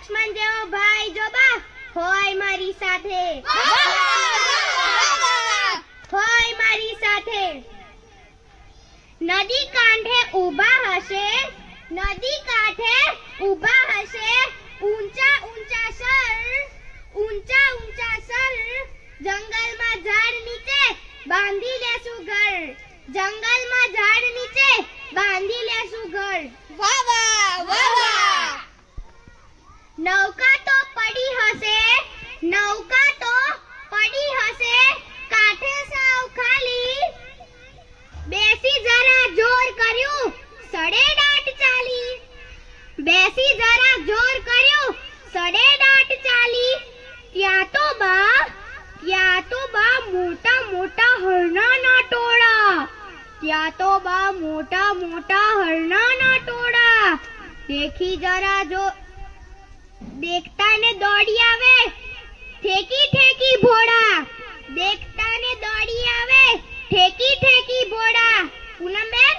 લક્ષ્મણ જેવો ભાઈ જો બા હોય મારી સાથે, હોય મારી સાથે. નદી કાંઠે ઊભા હશે, નદી કાંઠે ઊભા હશે, ઊંચા ઊંચા સર, ઊંચા ઊંચા સર. જંગલમાં ઝાડ નીચે બાંધી લેશું ઘર, જંગલમાં ઝાડ નીચે બાંધી લેશું ઘર. વાહ વાહ વાહ વાહ. નૌકા તો પડી હશે, નૌકા તો પડી હશે, કાંઠે સાવ ખાલી. બેસી જરા જોર કર્યું, સડેડાટ ચાલી. બેસી જરા જોર કર્યું, સડેડાટ ચાલી. ત્યાં તો બા મોટા મોટા હરણાના ટોળા, ત્યાં તો બા મોટા મોટા હરણાના ટોળા. દેખી જરા જો દેખતા ને દોડી આવે, ઠેકી ઠેકી ભોળા. દેખતા ને દોડી આવે, ઠેકી ઠેકી ભોળા. પૂનમબેન,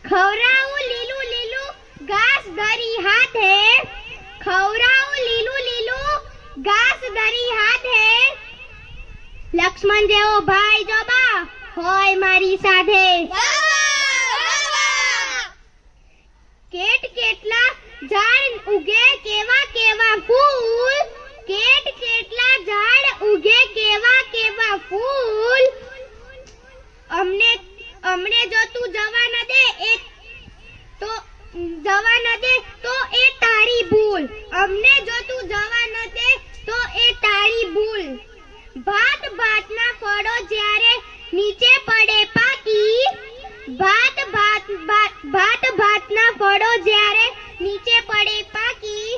ખવરાવું લીલું લીલું ઘાસ ધરી હાથે, ખવરાવું લીલું લીલું ઘાસ ધરી હાથે. લક્ષ્મણ જેવો ભાઈ જો બા હોય મારી સાથે. કેટ કેટલા ઝાડ ઉગે કેવા કેવા ફૂલ, કેટ કેટલા ઝાડ ઉગે કેવા કેવા ફૂલ. અમને જો તું જવા ન દે તો જવા ન દે તો એ તારી ભૂલ. અમને જો તું જવા ન દે તો એ તારી ભૂલ. ભાત ભાતના ફળો જ્યારે નીચે પડે પાકી, ભાત ભાતના ફળો જ્યારે નીચે પડે પાકી,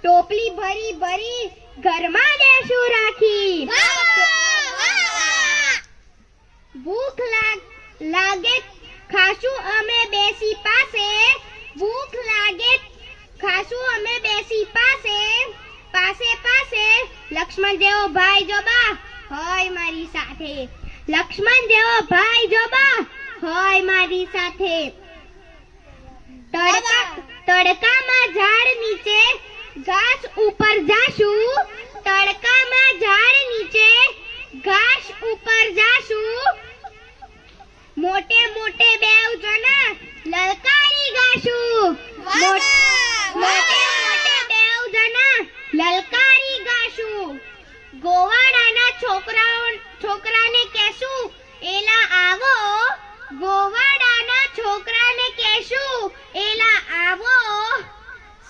ટોપલી ભરી ભરી ઘરમાં દેશું રાખી. ભૂખ લાગે ખાશું અમે બેસી પાસે, ભૂખ લાગે ખાશું અમે બેસી પાસે, પાસે પાસે. લક્ષ્મણ જેવો ભાઈ જો બા હોય મારી સાથે, લક્ષ્મણ જેવો ભાઈ જો બા હોય મારી સાથે. તડકામાં ઝાડ નીચે ઘાસ ઉપર જાશું, તડકામાં ઝાડ નીચે ઘાસ ઉપર જાશું. મોટે મોટે બેવ જણા લલકારી ગાશું, મોટે મોટે બેવ જણા લલકારી ગાશું. ગોવાડાના છોકરાને કહેશું એલા આવો, ગોવાડાના છોકરાને કહેશું એલા આવો.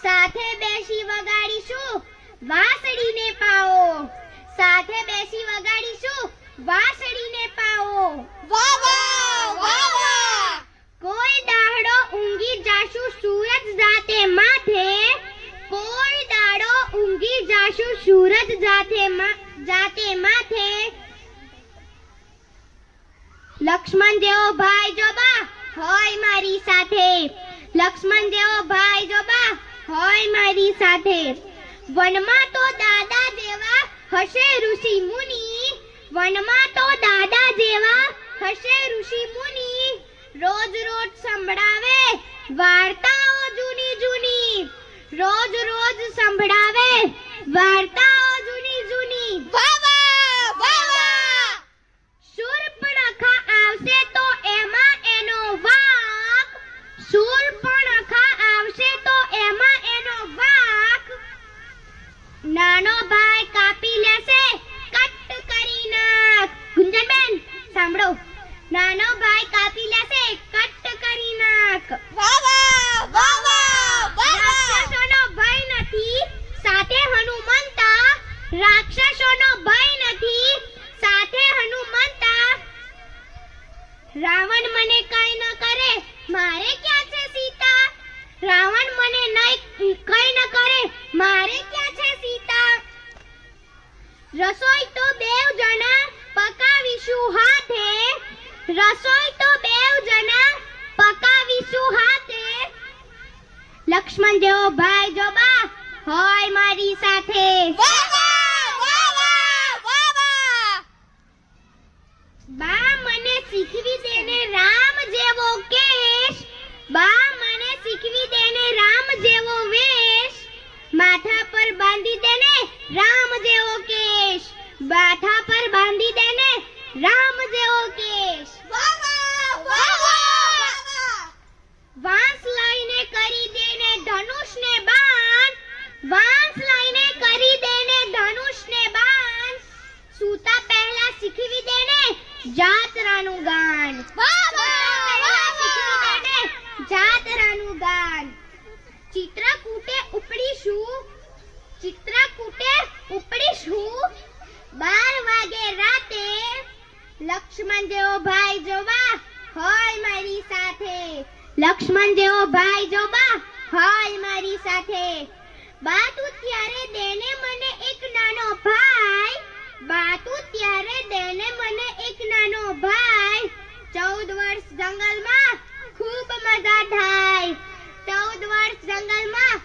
સાથે બેસી વગાડીશું વાંસળીને પાવો, સાથે બેસી વગાડીશું વાંસળીને પાવો. વાહ વાહ વાહ વાહ. કોઈ દાડો ઊંઘી જાશું સૂરજ જાતે માથે, કોઈ દાડો ઊંઘી જાશું સૂરજ જાતે માથે. લક્ષ્મણ જેવો ભાઈ જો બા હોય મારી સાથે, લક્ષ્મણ જેવો ભાઈ જો બા હોય મારી સાથે. વનમાં તો દાદા જેવા હશે ઋષિ મુનિ, વનમાં તો દાદા જેવા હશે ઋષિ મુનિ. રોજ રોજ સંભળાવે વાર્તાઓ જૂની જૂની, રોજ રોજ સંભળાવે વાર્તાઓ જૂની જૂની. વાહ વાહ વાહ વાહ. શૂર્પણખા આવશે તો એમાં એનો વાંક, શૂર્પણખા આવશે તો એમાં એનો વાંક. નાનો ભાઈ કાપી લેશે કટ કરી નાખ. ગુંજનબેન સાંભળો, નાનો ભાઈ કાપી લેશે કટ કરી નાખ. વાહ વાહ વાહ વાહ વાહ. રાક્ષસોનો ભય નથી સાથે હનુમંતા, રાક્ષસોનો ભય નથી સાથે હનુમંતા. રાવણ મને કઈ ન કરે મારે ક્યાં છે સીતા, રાવણ મને કઈ ન કરે મારે ક્યાં છે સીતા. રસોઈ તો બેવ જણા પકાવીશું હાથે, રસોઈ તો બેવ જણા પકાવીશું હાથે. લક્ષ્મણ જેવો ભાઈ જો બા હોય મારી સાથે. વાહ વાહ વાહ વાહ વાહ વાહ. બા મને શીખવી દેને રામ જેવો કેશ, બા મને શીખવી દેને રામ જેવો વેશ. માથા રામ જેવો કેશ, માથા પર બાંધી દે ને રામ જેવો કેશ. વાહ વાહ વાહ વાહ. વાંસ લઈને કરી દે ને ધનુષ ને બાણ, વાંસ લઈને કરી દે ને ધનુષ ને બાણ, સૂતા પહેલા શીખવી દે ને જાતરાનું ગાન. વાહ સૂતા વાહ પહેલા વાહ શીખવી દે વાહ. ને જાતરાનું ગાન. ચિત્રકૂટે ઉપડીશું, ચિત્રકૂટે ઉપડીશું, 12 વાગે રાતે, લક્ષ્મણ જેવો ભાઈ જોવા હોય મારી સાથે, લક્ષ્મણ જેવો ભાઈ જોવા હોય મારી સાથે. બા તું ત્યારે દેને મને એક નાનો ભાઈ, બા તું ત્યારે દેને મને એક નાનો ભાઈ. 14 વર્ષ જંગલમાં ખૂબ મજા થાય, 14 વર્ષ જંગલમાં